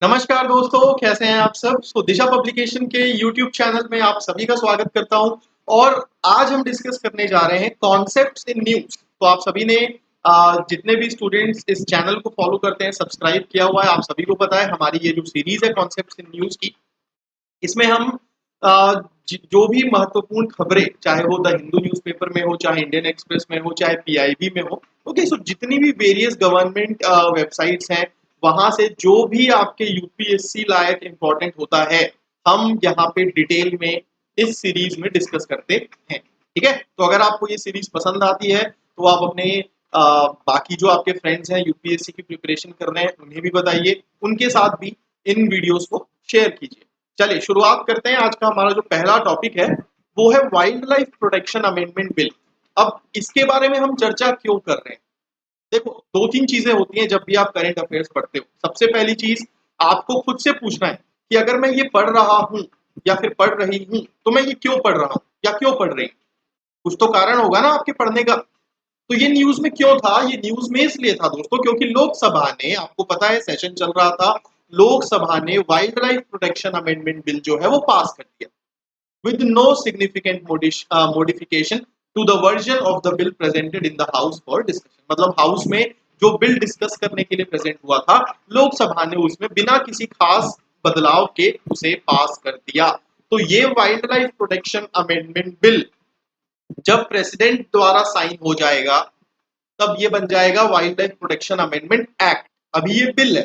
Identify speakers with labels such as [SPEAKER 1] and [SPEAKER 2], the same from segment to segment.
[SPEAKER 1] नमस्कार दोस्तों, कैसे हैं आप सब। दिशा पब्लिकेशन के यूट्यूब चैनल में आप सभी का स्वागत करता हूं। और आज हम डिस्कस करने जा रहे हैं कॉन्सेप्ट्स इन न्यूज। तो आप सभी ने जितने भी स्टूडेंट्स इस चैनल को फॉलो करते हैं, सब्सक्राइब किया हुआ है, आप सभी को पता है हमारी ये जो सीरीज है कॉन्सेप्ट्स इन न्यूज की, इसमें हम जो भी महत्वपूर्ण खबरें, चाहे वो द हिंदू न्यूज़पेपर में हो, चाहे इंडियन एक्सप्रेस में हो, चाहे पीआईबी में हो, ओके, सो जितनी भी वेरियस गवर्नमेंट वेबसाइट्स हैं, वहां से जो भी आपके यूपीएससी लायक इंपॉर्टेंट होता है, हम यहाँ पे डिटेल में इस सीरीज में डिस्कस करते हैं। ठीक है, तो अगर आपको ये सीरीज पसंद आती है तो आप अपने बाकी जो आपके फ्रेंड्स हैं यूपीएससी की प्रिपरेशन कर रहे हैं उन्हें भी बताइए, उनके साथ भी इन वीडियोस को शेयर कीजिए। चलिए शुरुआत करते हैं। आज का हमारा जो पहला टॉपिक है वो है wild life protection amendment bill. अब इसके बारे में हम चर्चा क्यों कर रहे हैं? देखो, दो तीन चीजें होती हैं जब भी आप करंट अफेयर्स पढ़ते हो। सबसे पहली चीज, आपको खुद से पूछना है कि अगर मैं ये पढ़ रहा हूं या फिर पढ़ रही हूं तो मैं ये क्यों पढ़ रहा हूं या क्यों पढ़ रही हूं। कुछ तो कारण होगा ना आपके पढ़ने का। तो ये न्यूज में क्यों था? ये न्यूज में इसलिए था दोस्तों क्योंकि लोकसभा ने, आपको पता है सेशन चल रहा था, लोकसभा ने wild life protection amendment bill जो है वो पास कर दिया with no significant modification to the version of the bill presented in the house for discussion। मतलब हाउस में जो बिल डिस्कस करने के लिए प्रेजेंट हुआ था, लोकसभा ने उसमें बिना किसी खास बदलाव के उसे पास कर दिया। तो ये wild life protection amendment bill जब प्रेसिडेंट द्वारा साइन हो जाएगा तब ये बन जाएगा wild life protection amendment act. अभी ये बिल है,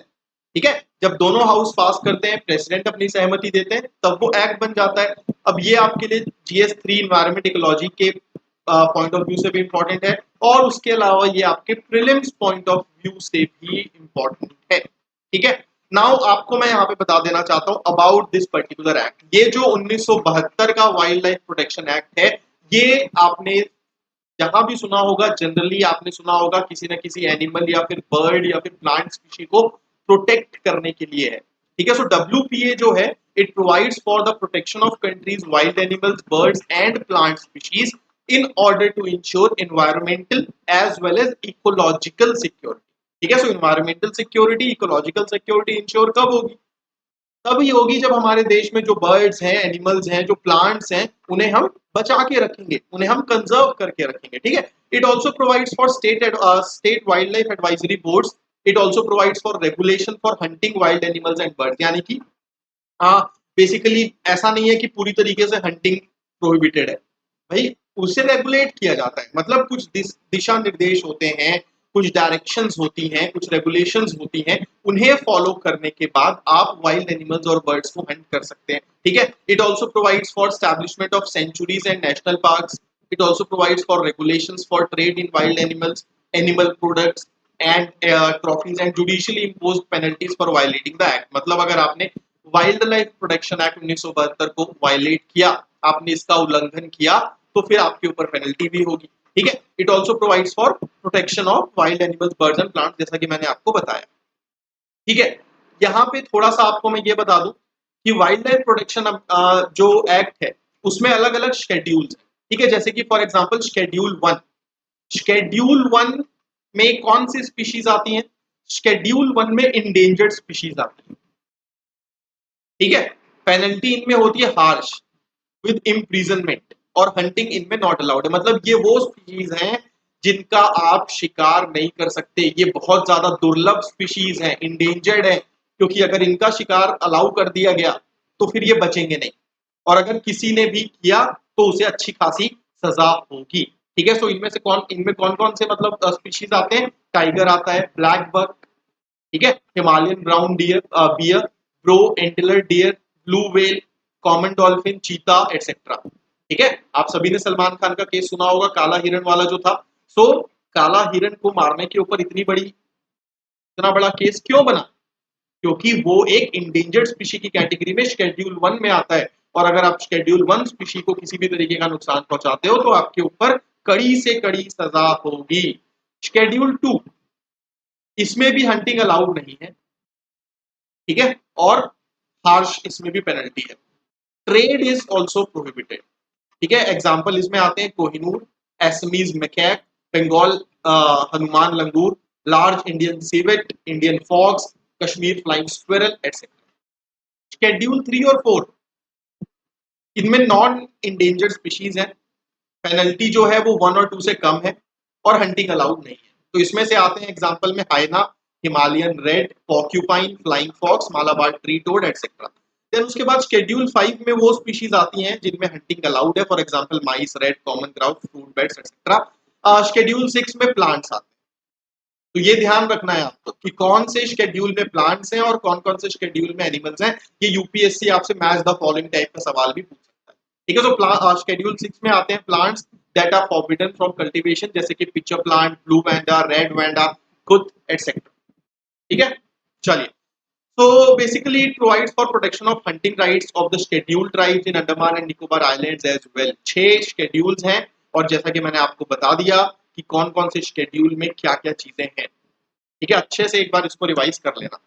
[SPEAKER 1] ठीक है। जब दोनों हाउस पास करते हैं, प्रेसिडेंट अपनी सहमति देते हैं, तब वो एक्ट बन जाता है। अब ये आपके लिए जीएस 3 इन्वायरमेंट इकोलॉजी के पॉइंट ऑफ व्यू से भी इंपॉर्टेंट है, और उसके अलावा ये आपके प्रीलिम्स पॉइंट ऑफ व्यू से भी इंपॉर्टेंट है। ठीक है, नाउ आपको मैं यहाँ पे बता देना चाहता हूँ अबाउट दिस पर्टिकुलर एक्ट। ये जो 1972 का वाइल्ड लाइफ प्रोटेक्शन एक्ट है, ये आपने जहां भी सुना होगा, जनरली आपने सुना होगा किसी न किसी एनिमल या फिर बर्ड या फिर प्लांट स्पीशी को प्रोटेक्ट करने के लिए है। ठीक है, सो डब्ल्यूपीए जो है, it provides for the protection of country's wild animals, birds and plant species in order to ensure environmental as well as ecological security. ठीक है, so environmental security, ecological security ensure कब होगी? तभी होगी जब हमारे देश में जो बर्ड्स हैं, एनिमल्स हैं, जो प्लांट्स हैं, उन्हें हम बचा के रखेंगे, उन्हें हम कंजर्व करके रखेंगे। ठीक है, it also provides for state wild life advisory boards. It also provides for regulation for hunting wild animals and birds. यानी कि हाँ, बेसिकली ऐसा नहीं है कि पूरी तरीके से हंटिंग प्रोहिबिटेड है भाई, उसे रेगुलेट किया जाता है। मतलब कुछ दिशा निर्देश होते हैं, कुछ डायरेक्शंस होती हैं, कुछ रेगुलेशंस होती हैं, उन्हें फॉलो करने के बाद आप वाइल्ड एनिमल्स और बर्ड्स को हंट कर सकते हैं। ठीक है, it also provides for establishment of sanctuaries and national parks. It also provides for regulations for trade in wild animals, animal products and trophies and judicially imposed penalties for violating the act. मतलब अगर आपने wild life protection act 1972 को violet किया, आपने इसका उल्लंघन किया, तो फिर आपके ऊपर पेनल्टी भी होगी। ठीक है, it also provides for protection of wild animals, birds and plants, जैसा कि मैंने आपको बताया। ठीक है, यहाँ पे थोड़ा सा आपको मैं ये बता दूं कि वाइल्ड लाइफ प्रोटेक्शन जो एक्ट है उसमें अलग अलग शेड्यूल्स हैं। ठीक है, जैसे कि फॉर एग्जांपल शेड्यूल 1। शेड्यूल 1 में कौन सी स्पीशीज आती हैं? शेड्यूल 1 में इंडेंजर्ड स्पीशीज आती है। ठीक है, पेनल्टी इनमें होती है हार्श विद इम्प्रिजनमेंट, और हंटिंग इनमें नॉट अलाउड है। मतलब ये वो स्पीशीज हैं जिनका आप शिकार नहीं कर सकते, ये बहुत ज्यादा दुर्लभ स्पीशीज हैं, इंडेंजर्ड है, क्योंकि अगर इनका शिकार अलाउ कर दिया गया तो फिर ये बचेंगे नहीं, और अगर किसी ने भी किया तो उसे अच्छी खासी सजा होगी। ठीक है, सो इनमें कौन कौन से मतलब स्पीशीज आते हैं? टाइगर आता है, ब्लैक बक, ठीक है, Himalayan brown deer, bear, brow antler deer, blue whale, common dolphin, cheetah etcetera. ठीक है, आप सभी ने सलमान खान का केस सुना होगा, काला हिरण वाला जो था। सो काला हिरण को मारने के ऊपर इतना बड़ा केस क्यों बना? क्योंकि वो एक इंडेंजर्ड स्पीशी की कैटेगरी में शेड्यूल 1 में आता है, और अगर आप शेड्यूल 1 स्पीशी को किसी भी तरीके का नुकसान पहुंचाते हो तो आपके ऊपर कड़ी से कड़ी सजा होगी। शेड्यूल 2, इसमें भी हंटिंग अलाउड नहीं है। ठीक है, और हार्श इसमें भी पेनल्टी है। Trade is also prohibited. ठीक है, एग्जाम्पल इसमें आते हैं कोहिनूर, Assamese macaque, Bengal Hanuman langur, large Indian civet, Indian fox, Kashmir flying squirrel etcetera. Schedule 3 और 4 इनमें नॉन इंडेंजर्ड स्पीशीज है, पेनल्टी जो है वो 1 और 2 से कम है और हंटिंग अलाउड नहीं है। तो इसमें से आते हैं एग्जांपल में hyena, Himalayan red, porcupine, flying fox, Malabar tree toad etcetera. Then उसके बाद शेड्यूल 5 में वो स्पीशीज आती हैं जिनमें हंटिंग अलाउड है, for example mice, red, common ground, fruit bats etcetera. Schedule 6 में प्लांट्स आते हैं। तो ये ध्यान रखना है आपको कि कौन से शेड्यूल में प्लांट्स हैं और कौन कौन से शेड्यूल में एनिमल्स हैं। ये यूपीएससी आपसे मैच द फॉलोइंग टाइप का सवाल भी पूछ सकता है। ठीक है, तो शेड्यूल 6 में आते हैं plants that are forbidden from cultivation, जैसे कि pitcher plant, blue vanda, red vanda, kuth etcetera. ठीक है, चलिए। So basically it provides for protection of hunting rights of the scheduled tribes in Andaman and Nicobar Islands as well। 6 schedules हैं और जैसा कि मैंने आपको बता दिया कि कौन कौन से शेड्यूल में क्या क्या चीजें हैं। ठीक है, अच्छे से एक बार इसको रिवाइज कर लेना।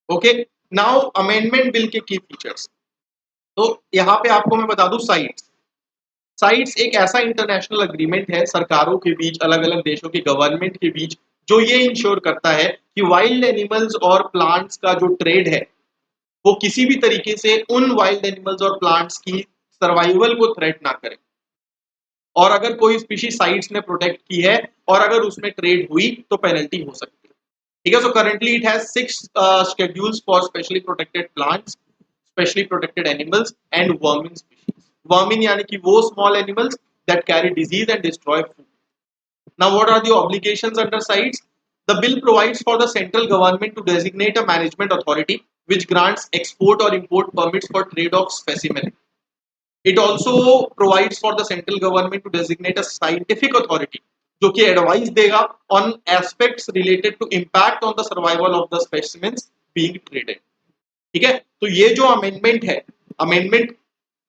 [SPEAKER 1] ओके, नाउ अमेंडमेंट बिल के की फीचर्स। तो यहाँ पे आपको मैं बता दूं साइट्स एक ऐसा इंटरनेशनल अग्रीमेंट है सरकारों के बीच, अलग अलग देशों की गवर्नमेंट के बीच, जो ये इंश्योर करता है कि वाइल्ड एनिमल्स और प्लांट्स का जो ट्रेड है वो किसी भी तरीके से उन वाइल्ड एनिमल्स और प्लांट्स की सर्वाइवल को थ्रेट ना करे। और अगर कोई स्पीशीज साइट्स ने प्रोटेक्ट की है और अगर उसमें ट्रेड हुई तो पेनल्टी हो सकती है। ठीक है, so currently it has 6 schedules for specially protected plants, specially protected animals and worming species. Worming यानी कि वो small animals that carry disease and destroy food. Now, what are the obligations under CITES? The bill provides for the central government to designate a management authority which grants export or import permits for trade of specimen. It also provides for the central government to designate a scientific authority जो कि advice देगा on aspects related to impact on the survival of the specimens being traded। ठीक है, तो ये जो amendment है, amendment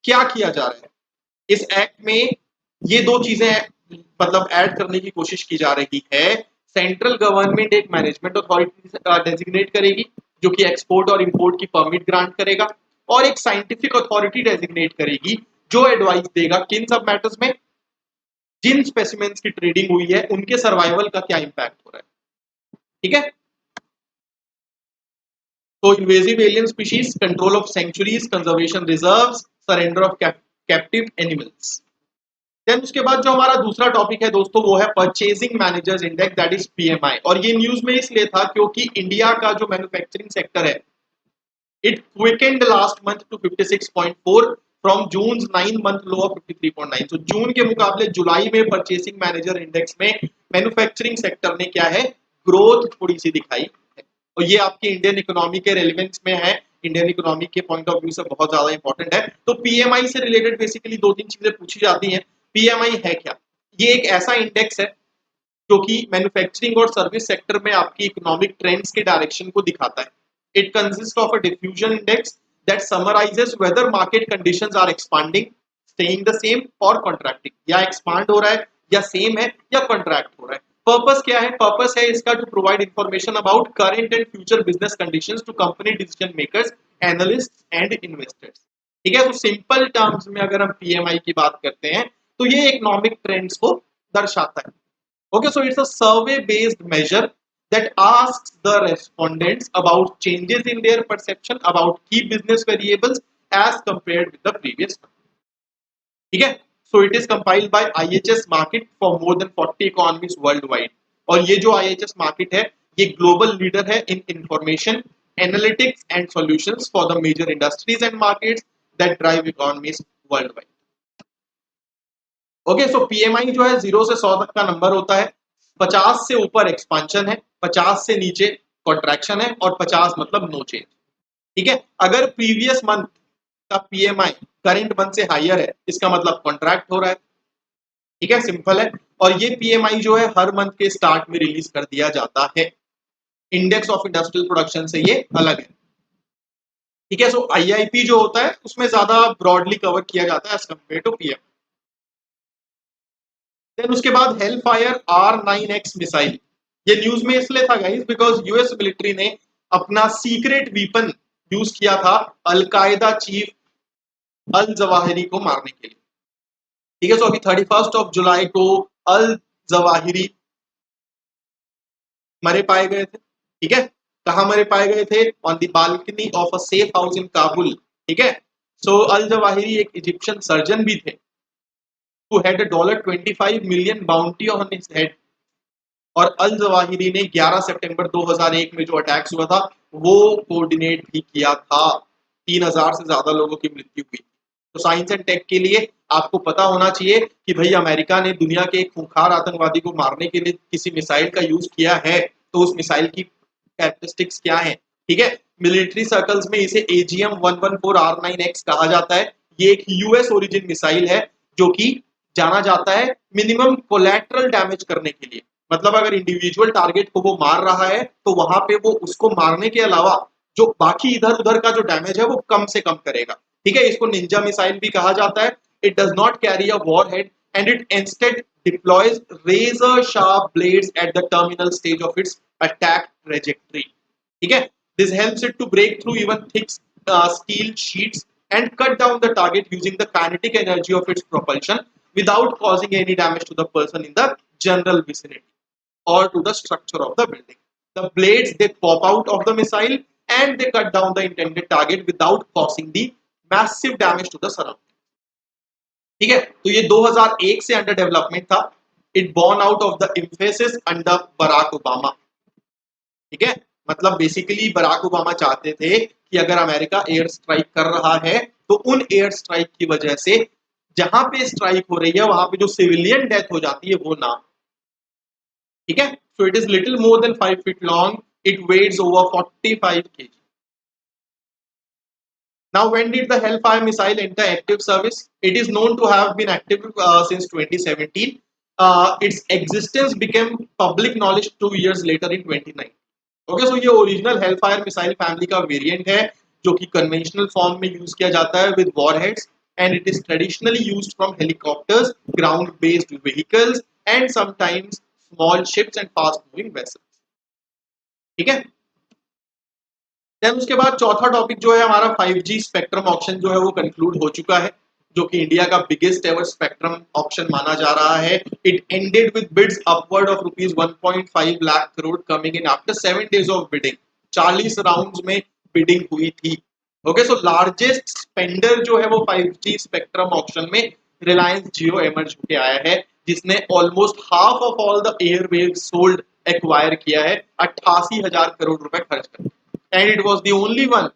[SPEAKER 1] क्या किया जा रहा है इस एक्ट में, ये दो चीजें मतलब ऐड करने की कोशिश की जा रही है। सेंट्रल गवर्नमेंट एक मैनेजमेंट अथॉरिटी डेजिग्नेट करेगी जो कि एक्सपोर्ट और इंपोर्ट की परमिट ग्रांट करेगा, और एक साइंटिफिक अथॉरिटी डेजिग्नेट करेगी जो एडवाइस देगा किन सब मैटर्स में, जिन स्पेसिमेंस की ट्रेडिंग हुई है उनके सर्वाइवल का क्या इंपैक्ट हो रहा है। ठीक है, तो invasive alien species, control of sanctuaries, conservation reserves, surrender of captive animals. Then उसके बाद जो हमारा दूसरा टॉपिक है दोस्तों वो है purchasing managers index, that is PMI. और ये न्यूज में इसलिए था क्योंकि इंडिया का जो मैन्युफैक्चरिंग सेक्टर है it quickened last month to 56.4 from June 9 month low of 53.9। तो जून के मुकाबले जुलाई में परचेसिंग मैनेजर इंडेक्स में मैन्युफैक्चरिंग सेक्टर ने क्या है, ग्रोथ थोड़ी सी दिखाई है। और ये आपकी इंडियन इकोनॉमी के रेलेवेंस में है, इंडियन इकोनॉमी के पॉइंट ऑफ व्यू से बहुत ज्यादा इंपॉर्टेंट है। तो पीएमआई से रिलेटेड बेसिकली दो तीन चीजें पूछी जाती हैं। पीएमआई है क्या? ये एक ऐसा इंडेक्स है जो कि मैन्युफैक्चरिंग और सर्विस सेक्टर में आपकी इकोनॉमिक ट्रेंड्स के डायरेक्शन को दिखाता है। It consist of a diffusion index that summarises whether market conditions are expanding, staying the same और कॉन्ट्रैक्टिंग, या एक्सपांड हो रहा है या सेम है या कॉन्ट्रैक्ट हो रहा है। पर्पस क्या है? पर्पस है इसका to provide information about current and future business conditions to company decision makers, analysts and investors. ठीक है, तो सिंपल टर्म्स में अगर हम पीएमआई की बात करते हैं तो ये इकोनॉमिक ट्रेंड्स को दर्शाता है। Okay, so it's a survey-based measure that asks the respondents about changes in their perception about key business variables as compared with the previous one. ठीक है, so it is compiled by IHS Markit for more than 40 economies worldwide। और ये जो IHS Markit है ये global leader है in information, analytics and solutions for the major industries and markets that drive economies worldwide. Okay, so PMI जो है 0 से 100 तक का नंबर होता है। 50 से ऊपर एक्सपांशन है, 50 से नीचे कॉन्ट्रैक्शन है और 50 मतलब नो चेंज। ठीक है, अगर प्रीवियस मंथ का पीएमआई करंट मंथ से हायर है इसका मतलब कॉन्ट्रैक्ट हो रहा है। ठीक है, सिंपल है। और ये पीएमआई जो है हर मंथ के स्टार्ट में रिलीज कर दिया जाता है। इंडेक्स ऑफ इंडस्ट्रियल प्रोडक्शन से ये अलग है। ठीक है, सो आईआईपी जो होता है उसमें ज्यादा ब्रॉडली कवर किया जाता है as compared to PM. Then उसके बाद हेलफायर R9X मिसाइल, ये न्यूज में इसलिए था गाइस बिकॉज यूएस मिलिट्री ने अपना सीक्रेट वीपन यूज किया था अलकायदा चीफ अल जवाहिरी को मारने के लिए। ठीक है, सो अभी 31 जुलाई को अल जवाहिरी मरे पाए गए थे। ठीक है, कहां मरे पाए गए थे? On the balcony of a safe house in Kabul. ठीक है, सो अल जवाहिरी एक इजिप्शियन सर्जन भी थे who had a $25 million bounty on his head। और अल जवाहिरी ने 11 सितंबर 2001 में जो अटैक्स हुआ था वो कोऑर्डिनेट भी किया था। 3000 से ज्यादा लोगों की मृत्यु हुई। तो साइंस एंड टेक के लिए आपको पता होना चाहिए कि भाई अमेरिका ने दुनिया के एक खूंखार आतंकवादी को मारने के लिए किसी मिसाइल का यूज किया है, तो उस मिसाइल की कैरेक्टरिस्टिक्स क्या है। ठीक है, मिलिट्री सर्कल्स में इसे AGM 114R9X कहा जाता है। ये एक यूएस ओरिजिन मिसाइल है जो कि जाना जाता है मिनिमम कोलैटरल डैमेज करने के लिए। मतलब अगर इंडिविजुअल टारगेट को वो मार रहा है तो वहां पे वो उसको मारने के अलावा जो बाकी इधर उधर का जो डैमेज है वो कम से कम करेगा। ठीक है, इसको निंजा मिसाइल भी कहा जाता है। It does not carry a warhead and it instead deploys razor sharp blades at the terminal stage of its attack trajectory. ठीक है, this helps it to break through even thick steel sheets and cut down the target using the kinetic energy of its propulsion without causing any damage to the person in the general vicinity or to the structure of the building. The blades they pop out of the missile and they cut down the intended target without causing the massive damage to the surrounding. ठीक है, तो ये 2001 से under development था। It born out of the emphasis under Barack Obama. ठीक है, मतलब basically Barack Obama चाहते थे कि अगर अमेरिका एयर स्ट्राइक कर रहा है तो उन एयर स्ट्राइक की वजह से जहां पे स्ट्राइक हो रही है वहां पे जो सिविलियन डेथ हो जाती है वो ना। ठीक है, so it is little more than 5 feet long, it weighs over 45 kg। Now, when did the Hellfire missile enter active service? It is known to have been active since 2017. Its existence became public knowledge 2 years later in 2019. Okay, सो ये original Hellfire missile family का variant है जो कि conventional form में use किया जाता है with warheads and it is traditionally used from helicopters, ground based vehicles and sometimes small ships and fast moving vessels. ठीक है, देन उसके बाद चौथा टॉपिक जो है हमारा 5G स्पेक्ट्रम ऑक्शन जो है वो कंक्लूड हो चुका है, जो कि इंडिया का बिगेस्ट एवर स्पेक्ट्रम ऑक्शन माना जा रहा है। It ended with bids upward of rupees 1.5 lakh crore coming in after 7 days of bidding. 40 rounds में बिडिंग हुई थी। ओके, सो लार्जेस्ट स्पेंडर जो है वो 5G स्पेक्ट्रम ऑक्शन में रिलायंस जियो एमर्ज होके आया है, जिसने almost half of all the airwave sold acquire किया है 88,000 करोड़ रुपए खर्च कर। And it was the only one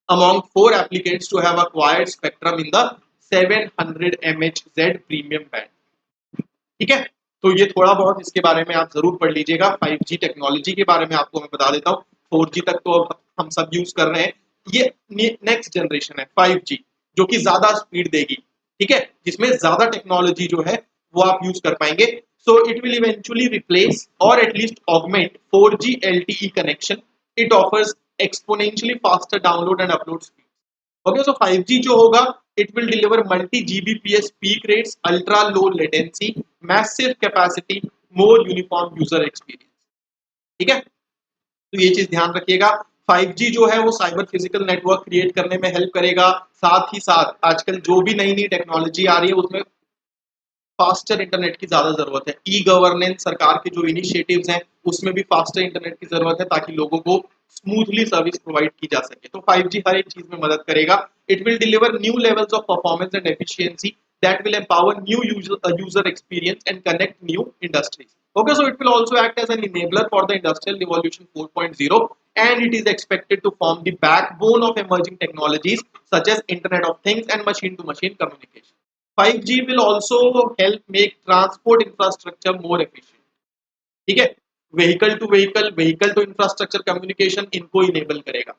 [SPEAKER 1] among 4 applicants to have acquired spectrum in the 700 MHz premium band। ठीक है, तो ये थोड़ा बहुत इसके बारे में आप जरूर पढ़ लीजिएगा। 5G टेक्नोलॉजी के बारे में आपको मैं बता देता हूँ। 4G तक तो अब हम सब यूज कर रहे हैं, ये नेक्स्ट जनरेशन है 5G जो कि ज्यादा स्पीड देगी। ठीक है, जिसमें ज्यादा टेक्नोलॉजी जो है वो आप यूज कर पाएंगे। So it will eventually replace और at least augment 4G LTE connection. It offers exponentially faster download and upload speed. Okay, so 5G जो होगा it will deliver multi Gbps peak rates, ultra low latency, massive capacity, more uniform user experience। ठीक है, तो ये चीज ध्यान रखिएगा। 5G जो है वो साइबर फिजिकल नेटवर्क क्रिएट करने में हेल्प करेगा। साथ ही साथ आजकल जो भी नई नई टेक्नोलॉजी आ रही है उसमें फास्टर इंटरनेट की ज्यादा जरूरत है। ई गवर्नेंस सरकार के जो इनिशिएटिव्स हैं उसमें भी फास्टर इंटरनेट की जरूरत है ताकि लोगों को स्मूथली सर्विस प्रोवाइड की जा सके। तो 5G हर एक चीज में मदद करेगा। It will deliver new levels of performance and efficiency that will empower new user experience and connect new industries. Okay, so it will also act as an enabler for the industrial revolution 4.0 and it is expected to form the backbone of emerging technologies such as Internet of Things and machine to machine communication. 5G will also help make transport infrastructure more efficient। ठीक है, vehicle to vehicle, vehicle to infrastructure communication इनको enable करेगा।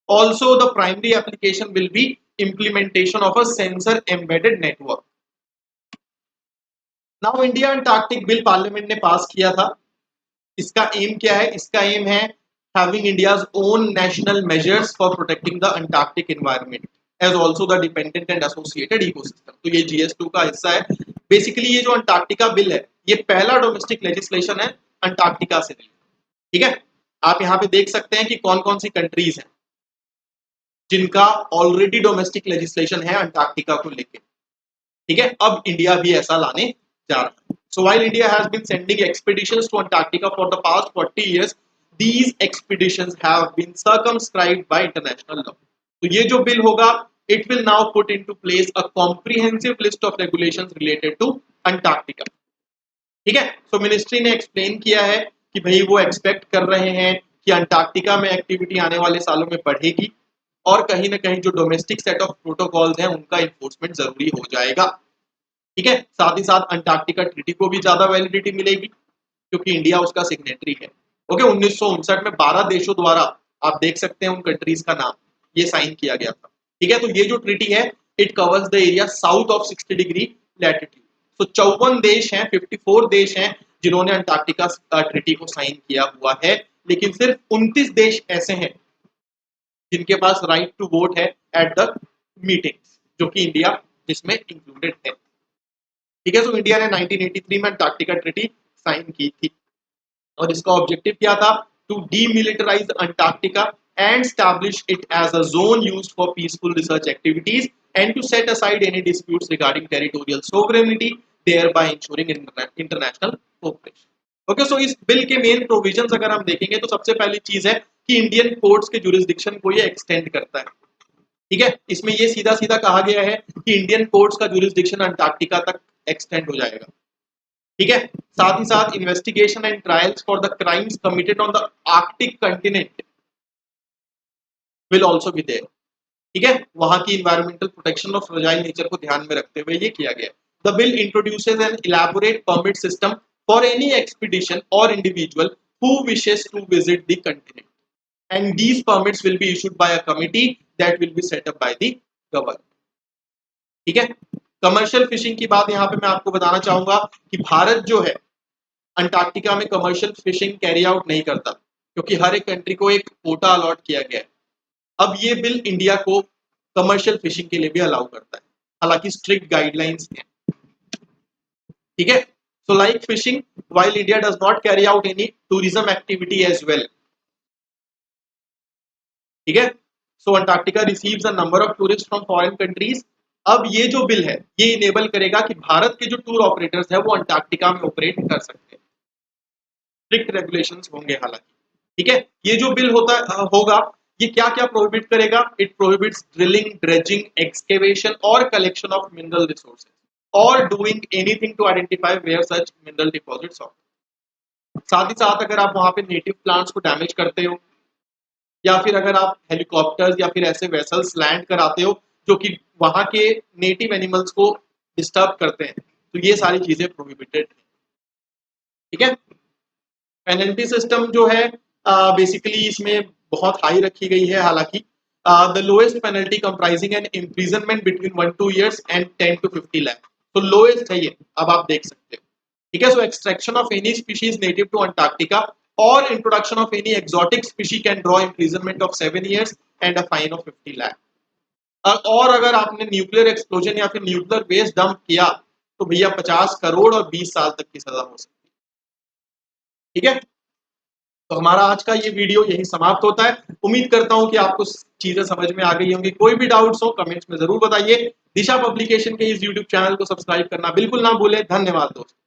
[SPEAKER 1] Also the primary application will be implementation of a sensor embedded network। Now India Antarctic Bill parliament ने पास किया था। इसका M क्या है? इसका एम है having India's own national measures for protecting the Antarctic environment as also the dependent and associated ecosystem। तो ये GS2 का हिस्सा है। बेसिकली ये जो अंटार्कटिका बिल है ये पहला डोमेस्टिक लेजिस्लेशन है अंटार्कटिका से। ठीक है, आप यहाँ पे देख सकते हैं कि कौन कौन सी कंट्रीज हैं जिनका ऑलरेडी डोमेस्टिक लेजिस्लेशन है अंटार्कटिका को लेके। ठीक है, अब इंडिया भी ऐसा लाने जा रहा है। So while India has been sending expeditions to Antarctica for the past 40 years, these expeditions have been circumscribed by international law. तो ये जो बिल होगा, it will now put into place a comprehensive list of regulations related to Antarctica. ठीक है, सो ministry ने explain किया है कि भाई वो एक्सपेक्ट कर रहे हैं कि अंटार्कटिका में एक्टिविटी आने वाले सालों में बढ़ेगी और कहीं ना कहीं जो डोमेस्टिक सेट ऑफ प्रोटोकॉल्स हैं उनका इन्फोर्समेंट जरूरी हो जाएगा। ठीक है, साथ ही साथ अंटार्कटिका ट्रीटी को भी ज्यादा वैलिडिटी मिलेगी क्योंकि इंडिया उसका सिग्नेटरी है। ओके, 1959 में 12 देशों द्वारा, आप देख सकते हैं उन कंट्रीज का नाम, ये साइन किया गया था। ठीक है, तो ये जो ट्रीटी है it covers the area south of 60 degree latitude. तो 54 देश हैं, 54 देश हैं जिन्होंने अंटार्कटिका ट्रीटी को साइन किया हुआ है, लेकिन सिर्फ 29 देश ऐसे हैं जिनके पास राइट टू वोट है एट द मीटिंग्स, जो कि इंडिया जिसमें इंक्लूडेड है। ठीक है, तो इंडिया ने 1983 में अंटार्कटिका ट्रीटी साइन की थी और इसका ऑब्जेक्टिव क्या था? To demilitarise Antarctica and establish it as a zone used for peaceful research activities and to set aside any disputes regarding territorial sovereignty, thereby ensuring international cooperation. Okay, so इस bill के main provisions अगर हम देखेंगे तो सबसे पहली चीज है कि इंडियन कोर्ट्स के जुरिस्डिक्शन को ये एक्सटेंड करता है। ठीक है, इसमें ये सीधा सीधा कहा गया है कि इंडियन कोर्ट्स का जुरिस्डिक्शन अंटार्कटिका तक एक्सटेंड हो जाएगा। ठीक है, साथ ही साथ investigation and trials for the crimes committed on the Arctic continent will also be there. ठीक है, वहां की environmental protection और fragile nature को ध्यान में रखते हुए ये किया गया। The bill introduces an elaborate permit system for any expedition or individual who wishes to visit the continent, and these permits will be issued by a committee that will be set up by the government. ठीक है, commercial fishing की बात यहाँ पे मैं आपको बताना चाहूंगा कि भारत जो है अंटार्कटिका में कमर्शियल फिशिंग कैरी आउट नहीं करता क्योंकि हर एक कंट्री को एक कोटा अलॉट किया गया है। अब ये बिल इंडिया को कमर्शियल फिशिंग के लिए भी अलाउ करता है, हालांकि स्ट्रिक्ट गाइडलाइंस हैं। ठीक है, so like fishing, while India does not carry out any tourism activity as well. ठीक है, so Antarctica receives a number of tourist from foreign countries. अब ये जो बिल है ये इनेबल करेगा कि भारत के जो टूर ऑपरेटर्स है वो अंटार्कटिका में ऑपरेट कर सकते हैं। स्ट्रिक्ट रेगुलेशंस होंगे हालांकि। ठीक है, ये जो बिल होगा ये क्या क्या प्रोहिबिट करेगा? It prohibits drilling, dredging, excavation और कलेक्शन ऑफ मिनरल रिसोर्सेज और doing anything to identify where such mineral deposits are. साथ ही साथ अगर आप वहां पे नेटिव प्लांट्स को डैमेज करते हो या फिर अगर आप हेलीकॉप्टर्स या फिर ऐसे वेसल्स लैंड कराते हो जो कि वहां के नेटिव एनिमल्स को डिस्टर्ब करते हैं, तो ये सारी चीजें प्रोहिबिटेड है। ठीक है, पेनल्टी सिस्टम जो है बेसिकली इसमें बहुत हाई रखी गई है। हालांकि the lowest penalty comprising an imprisonment between 1 to 2 years and 10 to 50 lakh, तो लोएस्ट है ये, अब आप देख सकते हो। ठीक है, so extraction of any species native to Antarctica और introduction of any exotic species can draw imprisonment of 7 years and a fine of 50 lakh. और अगर आपने न्यूक्लियर एक्सप्लोजन या फिर न्यूक्लियर वेस्ट डंप किया तो भैया 50 करोड़ और 20 साल तक की सजा हो सकती है। ठीक है, तो हमारा आज का ये वीडियो यही समाप्त होता है। उम्मीद करता हूं कि आपको चीजें समझ में आ गई होंगी। कोई भी डाउट्स हो कमेंट्स में जरूर बताइए। दिशा पब्लिकेशन के इस यूट्यूब चैनल को सब्सक्राइब करना बिल्कुल ना भूलें। धन्यवाद दोस्तों।